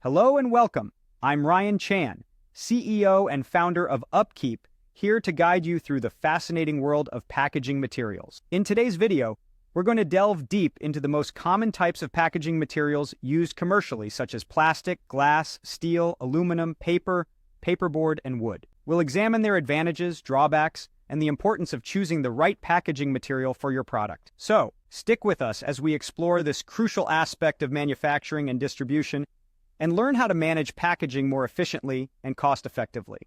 Hello and welcome. I'm Ryan Chan, CEO and founder of UpKeep, here to guide you through the fascinating world of packaging materials. In today's video, we're going to delve deep into the most common types of packaging materials used commercially, such as plastic, glass, steel, aluminum, paper, paperboard, and wood. We'll examine their advantages, drawbacks, and the importance of choosing the right packaging material for your product. So, stick with us as we explore this crucial aspect of manufacturing and distribution and learn how to manage packaging more efficiently and cost-effectively.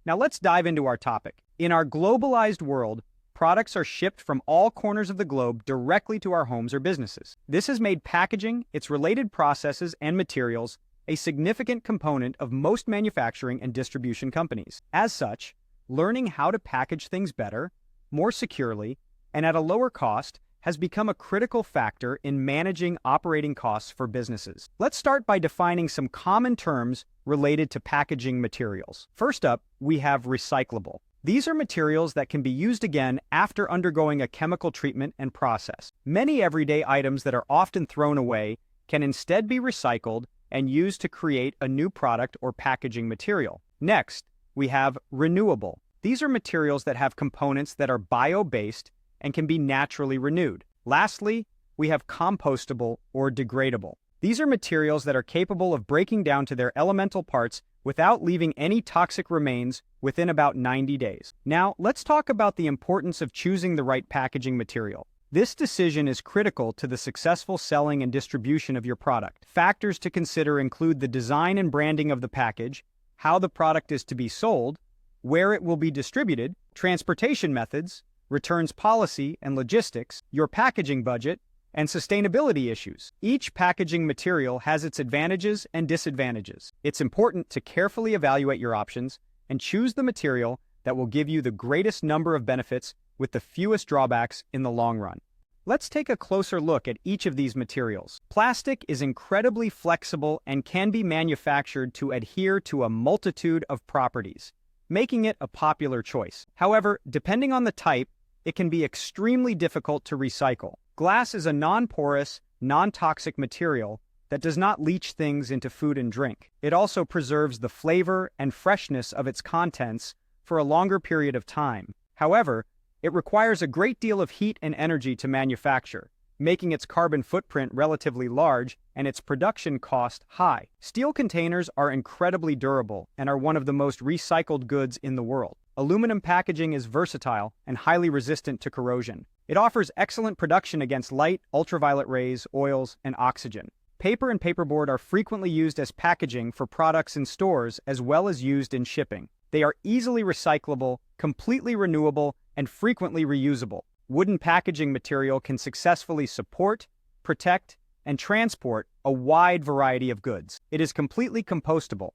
Now let's dive into our topic. In our globalized world, products are shipped from all corners of the globe directly to our homes or businesses. This has made packaging, its related processes, and materials a significant component of most manufacturing and distribution companies. As such, learning how to package things better, more securely, and at a lower cost has become a critical factor in managing operating costs for businesses. Let's start by defining some common terms related to packaging materials. First up, we have recyclable. These are materials that can be used again after undergoing a chemical treatment and process. Many everyday items that are often thrown away can instead be recycled and used to create a new product or packaging material. Next, we have renewable. These are materials that have components that are bio-based and can be naturally renewed. Lastly, we have compostable or degradable. These are materials that are capable of breaking down to their elemental parts without leaving any toxic remains within about 90 days. Now, let's talk about the importance of choosing the right packaging material. This decision is critical to the successful selling and distribution of your product. Factors to consider include the design and branding of the package, how the product is to be sold, where it will be distributed, transportation methods, returns policy and logistics, your packaging budget, and sustainability issues. Each packaging material has its advantages and disadvantages. It's important to carefully evaluate your options and choose the material that will give you the greatest number of benefits with the fewest drawbacks in the long run. Let's take a closer look at each of these materials. Plastic is incredibly flexible and can be manufactured to adhere to a multitude of properties, making it a popular choice. However, depending on the type, it can be extremely difficult to recycle. Glass is a non-porous, non-toxic material that does not leach things into food and drink. It also preserves the flavor and freshness of its contents for a longer period of time. However, it requires a great deal of heat and energy to manufacture, making its carbon footprint relatively large and its production cost high. Steel containers are incredibly durable and are one of the most recycled goods in the world. Aluminum packaging is versatile and highly resistant to corrosion. It offers excellent protection against light, ultraviolet rays, oils, and oxygen. Paper and paperboard are frequently used as packaging for products in stores as well as used in shipping. They are easily recyclable, completely renewable, and frequently reusable. Wooden packaging material can successfully support, protect, and transport a wide variety of goods. It is completely compostable,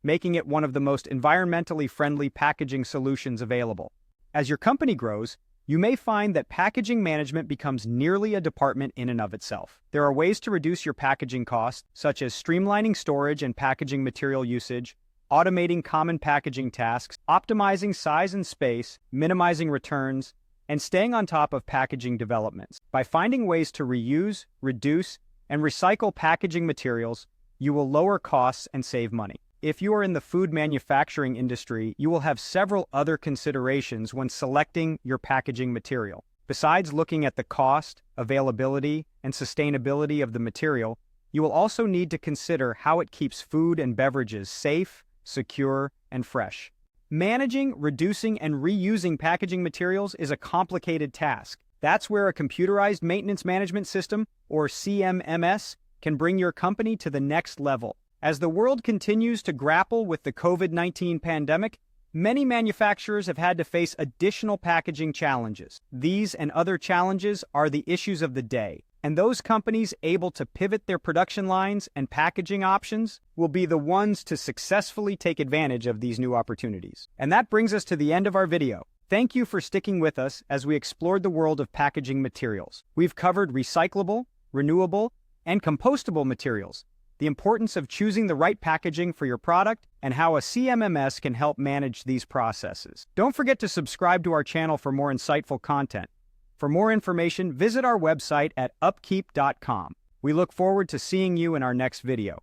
making it one of the most environmentally friendly packaging solutions available. As your company grows, you may find that packaging management becomes nearly a department in and of itself. There are ways to reduce your packaging costs, such as streamlining storage and packaging material usage, automating common packaging tasks, optimizing size and space, minimizing returns, and staying on top of packaging developments. By finding ways to reuse, reduce, and recycle packaging materials, you will lower costs and save money. If you are in the food manufacturing industry, you will have several other considerations when selecting your packaging material. Besides looking at the cost, availability, and sustainability of the material, you will also need to consider how it keeps food and beverages safe, secure, and fresh. Managing, reducing, and reusing packaging materials is a complicated task. That's where a computerized maintenance management system, or CMMS, can bring your company to the next level. As the world continues to grapple with the COVID-19 pandemic, many manufacturers have had to face additional packaging challenges. These and other challenges are the issues of the day, and those companies able to pivot their production lines and packaging options will be the ones to successfully take advantage of these new opportunities. And that brings us to the end of our video. Thank you for sticking with us as we explored the world of packaging materials. We've covered recyclable, renewable, and compostable materials, the importance of choosing the right packaging for your product, and how a CMMS can help manage these processes. Don't forget to subscribe to our channel for more insightful content. For more information, visit our website at upkeep.com. We look forward to seeing you in our next video.